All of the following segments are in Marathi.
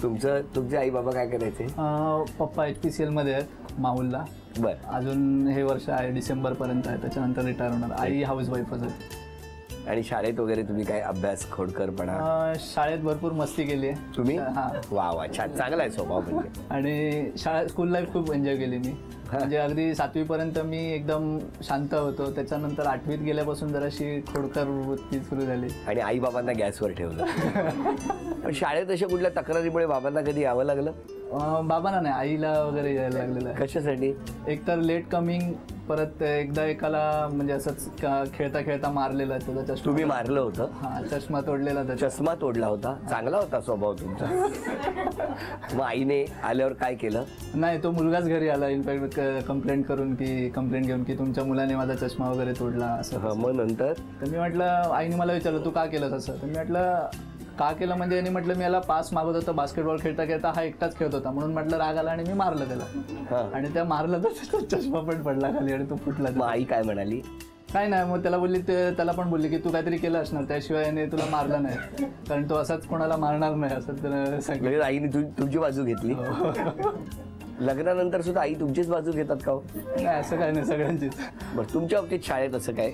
तुमचे आई बाबा काय करायचे? पप्पा HPCL मध्ये आहेत माहुलला. बरं. अजून हे वर्ष आहे डिसेंबर पर्यंत आहे, त्याच्यानंतर रिटायर होणार. आई हाऊसवाईफच आहे. आणि शाळेत वगैरे तुम्ही काय अभ्यास खोडकरपणा? शाळेत भरपूर मस्ती केली आहे तुम्ही. वा वा, छान, चांगला आहे स्वभाव म्हणजे. आणि स्कूल लाईफ खूप एन्जॉय केली मी. म्हणजे अगदी 7वी पर्यंत मी एकदम शांत होतो. त्याच्यानंतर 8वीत गेल्यापासून जराशी खोडकर वृत्ती सुरू झाली. आणि आई बाबांना गॅसवर ठेवलं. पण शाळेत अशा कुठल्या तक्रारीमुळे बाबांना कधी यावं लागलं? बाबांना नाही, आईला वगैरे यायला लागलेलं आहे. कशासाठी? एक तर लेट कमिंग, परत एकदा एकाला म्हणजे असंच खेळता खेळता मारलेला त्याचा चष्मा. तुम्ही मारलं होतं? हा, चष्मा तोडलेला. चष्मा तोडला होता. चांगला होता स्वभाव तुमचा. मग आईने आल्यावर काय केलं? नाही, तो मुलगाच घरी आला इनफॅक्ट कंप्लेंट घेऊन की तुमच्या मुलाने माझा चष्मा वगैरे तोडला असं. मग नंतर तर मी म्हटलं, आईने मला विचारलं तू का केलं तसं. तर मी म्हटलं का केलं म्हणजे, यांनी म्हटलं मी याला पास मागत होतो बास्केटबॉल खेळता खेळता, हा एकटाच खेळत होता म्हणून म्हटलं राग आला आणि मी मारलं त्याला. आणि त्या मारलं तर चष्मा पण पडला खाली आणि तो फुटला. मग आई काय म्हणाली? काय नाही, मग त्याला पण बोलली की तू काहीतरी केलं असणार, त्याशिवाय याने तुला मारलं नाही, कारण तो असाच कोणाला मारणार नाही असं तर सांगितलं. आईने तुमची बाजू घेतली? लग्नानंतर सुद्धा आई तुमचीच बाजू घेतात का? नाही, असं काय नाही, सगळ्यांचीच. बरं, तुमच्या बाबतीत शाळेत असं काय?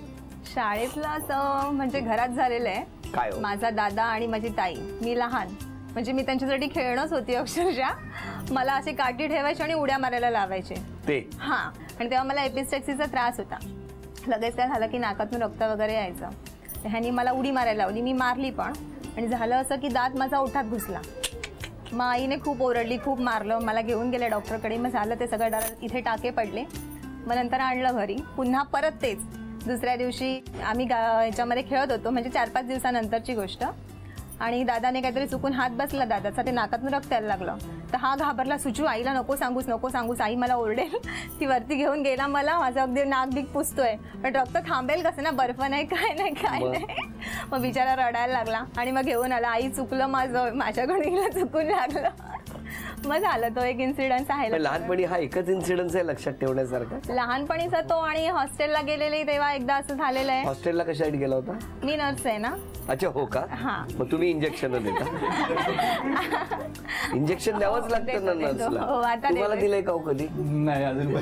शाळेतलं असं म्हणजे घरात झालेलं आहे. काय? माझा दादा आणि माझी ताई, मी लहान म्हणजे मी त्यांच्यासाठी खेळणंच होती अक्षरशः. मला असे काठी ठेवायचे आणि उड्या मारायला लावायचे ते. हा, आणि तेव्हा मला एपिस्टॅक्सीचा त्रास होता. लगेच काय झालं की नाकातून रक्त वगैरे यायचं. ह्यानी मला उडी मारायला लावली, मी मारली पण, आणि झालं असं की दात माझा ओठात घुसला. मग आईने खूप ओरडली, खूप मारलं, मला घेऊन गेले डॉक्टरकडे. मग झालं ते सगळं इथे टाके पडले. मग नंतर आणलं घरी, पुन्हा परत तेच. दुसऱ्या दिवशी आम्ही ह्याच्यामध्ये खेळत होतो, म्हणजे 4-5 दिवसानंतरची गोष्ट. आणि दादाने काहीतरी चुकून हात बसला दादाचा, ते नाकातून रक्त यायला लागलं. तर हा घाबरला, सुचू आईला नको सांगूस, आई मला ओरडेल. ती वरती घेऊन गेला मला, माझं अगदी नाक बीक पुसतोय, पण रक्त थांबेल कसं ना, बर्फ नाही काय नाही. मग बिचारा रडायला लागला आणि मग घेऊन आला. आई चुकलं माझ्याकडून हिला चुकून लागलं. मग झालं, तो एक इन्सिडन्स आहे. लहानपणी हा एकच इन्सिडन्स आहे लक्षात ठेवण्यासारखा? लहानपणीचा तो, आणि हॉस्टेलला गेलेली तेव्हा एकदा असं झालेलं आहे. हॉस्टेलला कशासाठी गेला होता? मी नर्स आहे ना. अच्छा, हो का? मग तुम्ही इंजेक्शन देता? इंजेक्शन द्यावंच लागतं ना नर्सला. तुम्हाला दिलंय का कधी? नाही, अजून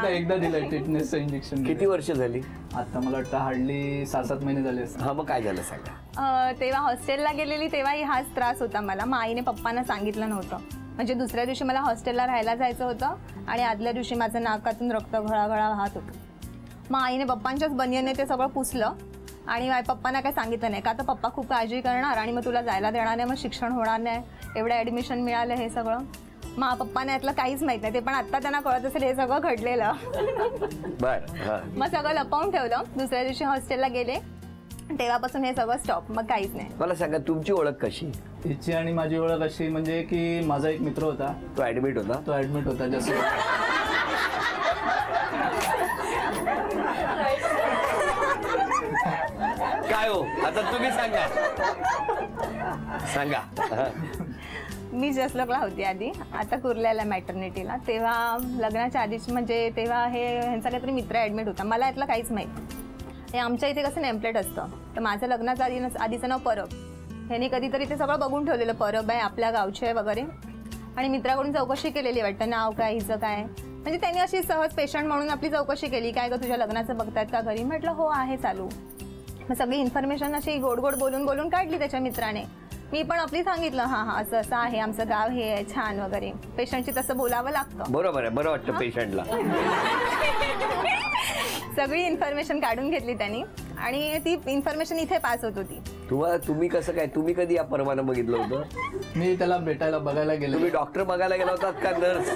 एकदा दिलंय टिटनेसचं इंजेक्शन. किती वर्ष झाली? आता मला वाटतं हार्डली 6-7 महिने झाले. हा, मग काय झालं सांगा. तेव्हा हॉस्टेलला गेलेली तेव्हाही हाच त्रास होता मला. मग आईने पप्पांना सांगितलं नव्हतं. म्हणजे दुसऱ्या दिवशी मला हॉस्टेलला राहायला जायचं होतं आणि आदल्या दिवशी माझं नाकातून रक्त घळाघळा वाहत होतं. मग आईने पप्पांच्याच बनियनने ते सगळं पुसलं आणि पप्पांना काय सांगितलं नाही, का तर पप्पा खूप काळजी करणार आणि मग तुला जायला देणार नाही, मग शिक्षण होणार नाही, एवढं ॲडमिशन मिळालं हे सगळं. मग पप्पाने यातलं काहीच माहित नाही, ते पण आता त्यांना कळत असेल हे सगळं घडलेलं. मग सगळं लपवून ठेवलं. दुसऱ्या दिवशी हॉस्टेलला गेले, तेव्हापासून हे सगळं स्टॉप, मग काहीच नाही. मला सांगा, तुमची ओळख कशी? हिची आणि माझी ओळख अशी म्हणजे की माझा एक मित्र होता, तो ऍडमिट होता. जसं काय हो, आता तुम्ही सांगा. मी जसलोकला होती आधी, आता कुर्ल्याला मॅटर्निटीला. तेव्हा लग्नाच्या आधीच म्हणजे तेव्हा ह्यांचा काहीतरी मित्र ॲडमिट होता. मला यातलं काहीच माहीत. हे आमच्या इथे कसं नेमप्लेट असतं, तर माझं लग्नाचं आधीचं नाव परब. ह्यांनी कधीतरी ते सगळं बघून ठेवलेलं, परब आहे आपल्या गावचे आहे वगैरे. आणि मित्राकडून चौकशी केलेली वाटतं, नाव काय, हिचं काय. म्हणजे त्यांनी अशी सहज पेशंट म्हणून आपली चौकशी केली, काय गं तुझ्या लग्नाचं बघतायत का घरी. म्हटलं हो आहे चालू. मग सगळी इन्फॉर्मेशन अशी गोड बोलून काढली त्याच्या मित्राने. मी पण आपली सांगितलं, हां असं आहे, आमचं गाव हे आहे छान वगैरे. पेशंटची तसं बोलावं लागतं. बरोबर आहे, बरं वाटतं पेशंटला. सगळी इन्फॉर्मेशन काढून घेतली त्यांनी आणि ती इन्फॉर्मेशन इथे पास होत होती. तुम्ही कसं काय, तुम्ही कधी या परवाना बघितलं होतं? मी त्याला बघायला गेलो. तुम्ही डॉक्टर बघायला गेला होतात का नर्स?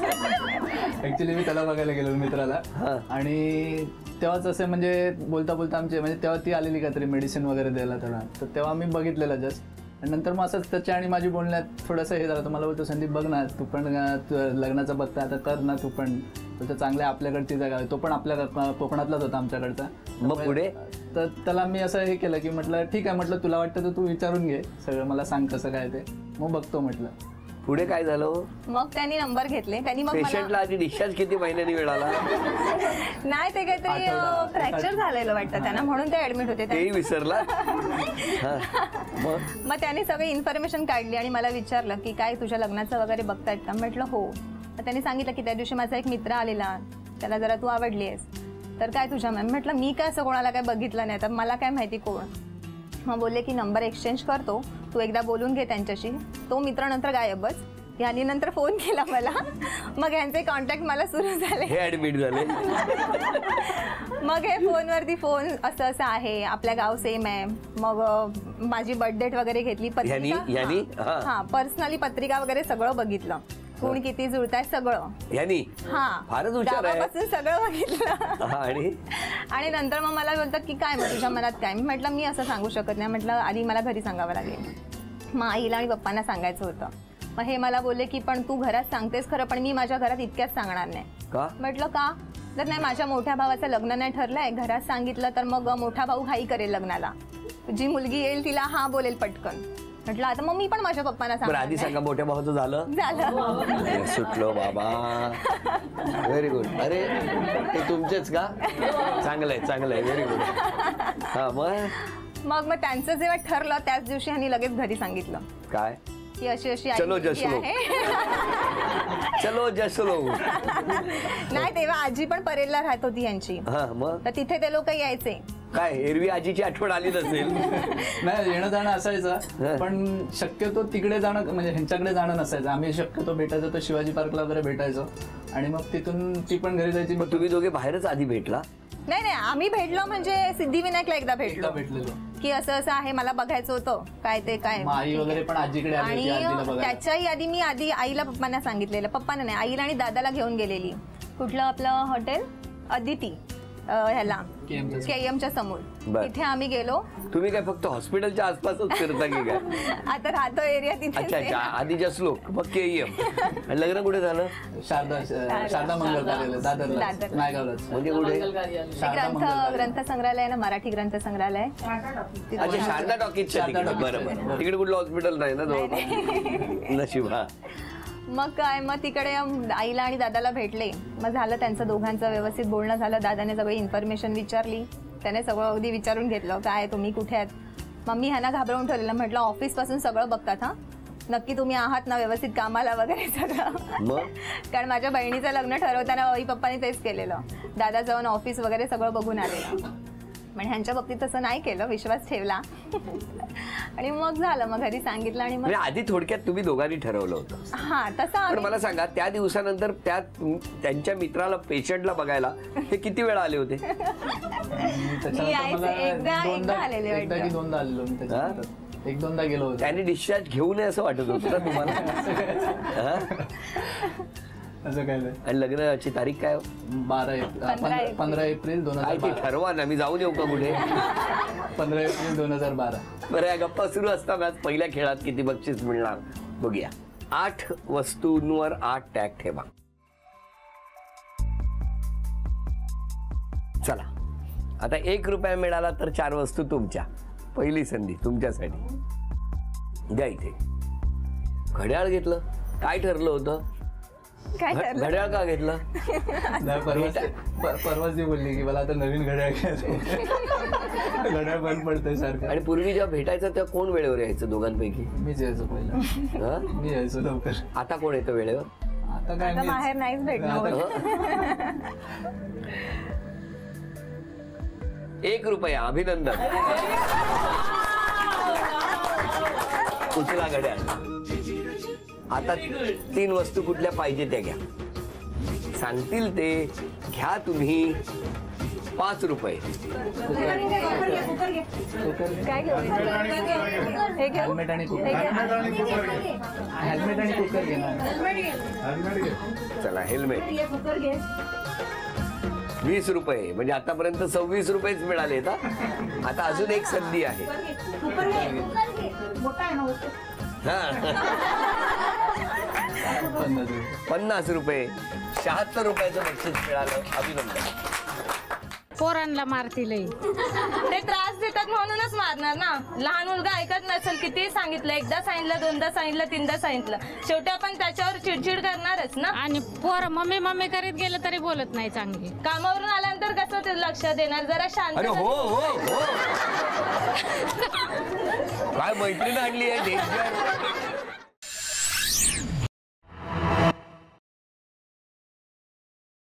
ऍक्च्युली मी त्याला बघायला गेलो मित्राला. आणि तेव्हाच असं म्हणजे बोलता आमचे म्हणजे तेव्हा ती आलेली काहीतरी मेडिसिन वगैरे द्यायला त्याला. तर तेव्हा मी बघितलेलं जस्ट. आणि नंतर मग असंच त्याच्या आणि माझी बोलण्यात थोडंसं हे झालं. तर मला बोलतो, संदीप बघ ना, तू पण लग्नाचं बघता आता, कर ना तू पण. तर चांगलं आहे, आपल्याकडची जागा आहे. तो पण आपल्या कोकणातलाच होता आमच्याकडचा. मग पुढे तर त्याला मी असं हे केलं की म्हटलं ठीक आहे, म्हटलं तुला वाटतं तर तू विचारून घे सगळं, मला सांग कसं काय ते, मग बघतो म्हटलं. पुढे काय झालं? मग त्यांनी नंबर घेतले. त्यांनी मग पेशंटला आधी डिस्चार्ज किती महिन्यांनी मिळाला? नाही, ते काहीतरी फ्रॅक्चर झालेलं वाटतं त्यांना, म्हणून ते ऍडमिट होते. तेही विसरला. मग त्यांनी सगळी इन्फॉर्मेशन काढली आणि मला विचारलं की काय तुझ्या लग्नाचं वगैरे बघतायत का? म्हटलं हो. तर त्यांनी सांगितलं की त्या दिवशी माझा एक मित्र आलेला, त्याला जरा तू आवडली आहेस, तर काय तुझ्या मॅम? म्हटलं मी काय असं कोणाला काय बघितलं नाही, तर मला काय माहिती कोण. मग बोलले की नंबर एक्सचेंज करतो, तू एकदा बोलून घे त्यांच्याशी. तो मित्र नंतर गायबच. यांनी नंतर फोन केला मला, मग यांचे कॉन्टॅक्ट मला सुरू झाले. हे ऍडमिट झाले. मग हे फोनवरती फोन असं असं आहे, आपल्या गाव सेम आहे. मग माझी बर्थ डेट वगैरे घेतली, पत्रिका, हा पर्सनली पत्रिका वगैरे सगळं बघितलं, कोण किती जुळताय सगळं. हा फारच हुशार आहे. गावापासून सगळं बघितलं. आणि नंतर मग मला बोलतात की काय मग तुझ्या मनात काय? मी म्हटलं मी असं सांगू शकत नाही. म्हटलं आधी मला घरी सांगावं लागेल. मग आईला आणि पप्पांना सांगायचं होतं. मग हे मला बोलले की पण तू घरात सांगतेस खरं, पण मी माझ्या घरात इतक्याच सांगणार नाही. म्हटलं का? जर नाही माझ्या मोठ्या भावाचं लग्न नाही ठरलंय, घरात सांगितलं तर मग मोठा भाऊ घाई करेल लग्नाला, जी मुलगी येईल तिला हा बोलेल पटकन. म्हटलं आता मग मी पण माझ्या पप्पांना सांग. आधी सांगा मोठ्या भावाचं झालं सुटलो बाबा. Very good. अरे ते तुमचेच का? चांगलंय चांगलंय, व्हेरी गुड. हा मग त्यांचं जेव्हा ठरलं त्याच दिवशी ह्यांनी लगेच घरी सांगितलं. काय? की अशी अशी चलो जसलो. चलो जसलो. नाही तेव्हा आजी पण परेलला राहत होती यांची, तर तिथे ते लोक यायचे. काय एरवी आजीची आठवण आली नसेल? नाही, येणं जाणं असायचं, पण शक्यतो तिकडे जाणं म्हणजे ह्यांच्याकडे जाणं नसायचं. आम्ही शक्यतो भेटायचो तर शिवाजी पार्कला वगैरे भेटायचो, आणि मग तिथून ती पण घरी जायची. मग तुम्ही दोघे बाहेरच आधी भेटला? नाही आम्ही भेटलो म्हणजे सिद्धिविनायकला एकदा भेटलेलो की असं असं आहे, मला बघायचं होतं काय ते काय. आई वगैरे पण आजीकडे आली होती, आजीला बघायला. त्याच्याही आधी मी आईला पप्पांना सांगितलेलं, पप्पांना नाही आईला आणि दादाला घेऊन गेलेली. कुठलं आपलं हॉटेल अदिती ह्याला केएमच्या समोर, तिथे आम्ही गेलो. तुम्ही काय फक्त हॉस्पिटलच्या आसपासच फिरता की काय? आता राहतो एरिया तिथे. अच्छा, आधी जसलोक मग केएम. आणि लग्न कुठे झालं? शारदा मंगल कार्यालय दादरला, नायगावला. म्हणजे कुठे? ग्रंथ संग्रहालय ना, मराठी ग्रंथ संग्रहालय. अच्छा, शारदा टॉकीजच्या तिकडे. बरोबर, तिकडे कुठलं हॉस्पिटल नाही ना जवळ. नशीब. हा मग काय, मग तिकडे आईला आणि दादाला भेटले. मग झालं त्यांचं दोघांचं व्यवस्थित बोलणं झालं. दादाने सगळी इन्फॉर्मेशन विचारली, त्याने सगळं अगदी विचारून घेतलं काय तुम्ही कुठे आहेत. मग मी ह्यांना घाबरवून ठेवलेलं, म्हटलं ऑफिस पासून सगळं बघतात, हा नक्की तुम्ही आहात ना व्यवस्थित कामाला वगैरे सगळं. कारण माझ्या बहिणीचं लग्न ठरवताना आई पप्पानी तेच केलेलं, दादा जाऊन ऑफिस वगैरे सगळं बघून आलेलं. पण ह्यांच्या बाबतीत तसं नाही केलं, विश्वास ठेवला. आणि मग झालं, मग घरी सांगितलं. आणि मग आधी थोडक्यात तुम्ही दोघांनी ठरवलं होतं. हा तसं. पण मला सांगा, त्या दिवसानंतर त्यांच्या मित्राला पेशंटला बघायला ते किती वेळा आले होते? एकदा आलेले, दोनदा आलेलो मी त्याच्यानंतर. एक दोनदा गेलो होतो. त्याने डिस्चार्ज घेऊ नये असं वाटत होतं ना तुम्हाला? असं काय नाही. आणि लग्नाची तारीख काय? 15 एप्रिल 2012. ठरवा ना, मी जाऊन येऊ का कुठे? 15 एप्रिल 2012. बरं, या गप्पा सुरू असताना पहिल्या खेळात किती बक्षीस मिळणार बघूया. 8 वस्तूंवर 8 टॅग ठेवा. चला, आता 1 रुपया मिळाला तर 4 वस्तू तुमच्या. पहिली संधी तुमच्यासाठी. द्या इथे. घड्याळ घेतलं, काय ठरलं होतं? घड्याळ का घेतलं? परवाच बोलली की मला आता नवीन घड्याळ घ्यायचं. घड्याळ बंद पडतंय सारखं. आणि पूर्वी जेव्हा भेटायचं तेव्हा कोण वेळेवर यायचं दोघांपैकी? मीच यायचो पहिला. मी यायचो लवकर. आता कोण येतं वेळेवर? आता काय बाहेर नाहीच भेटणार. 1 रुपया. अभिनंदन. उचला घड्याळ. आता 3 वस्तू कुठल्या पाहिजे त्या घ्या. सांगतील ते घ्या तुम्ही. 5 रुपये. हेल्मेट आणि कुकर. हेल्मेट आणि कुकर घेणार. चला, हेल्मेट. 20 रुपये. म्हणजे आतापर्यंत 26 रुपयेच मिळाले. आता अजून एक संधी आहे. 50 रुपये. 76 रुपयाचं बक्षीस मिळालं. अभिनंदन. पोरांना मारतील, ते त्रास देतात. येतात म्हणूनच मारणार ना. लहान मुलगा ऐकत नसेल, किती सांगितलं, एकदा सांगितलं, दोनदा सांगितलं, तीनदा सांगितलं, शेवटी आपण त्याच्यावर चिडचिड करणारच ना. आणि पोर मम्मी मम्मी करीत गेलं तरी बोलत नाही चांगली. कामावरून आल्यानंतर कसं ते लक्ष देणार, जरा शांत. अरे हो हो हो काय मैत्रीण आणली आहे डेंजर.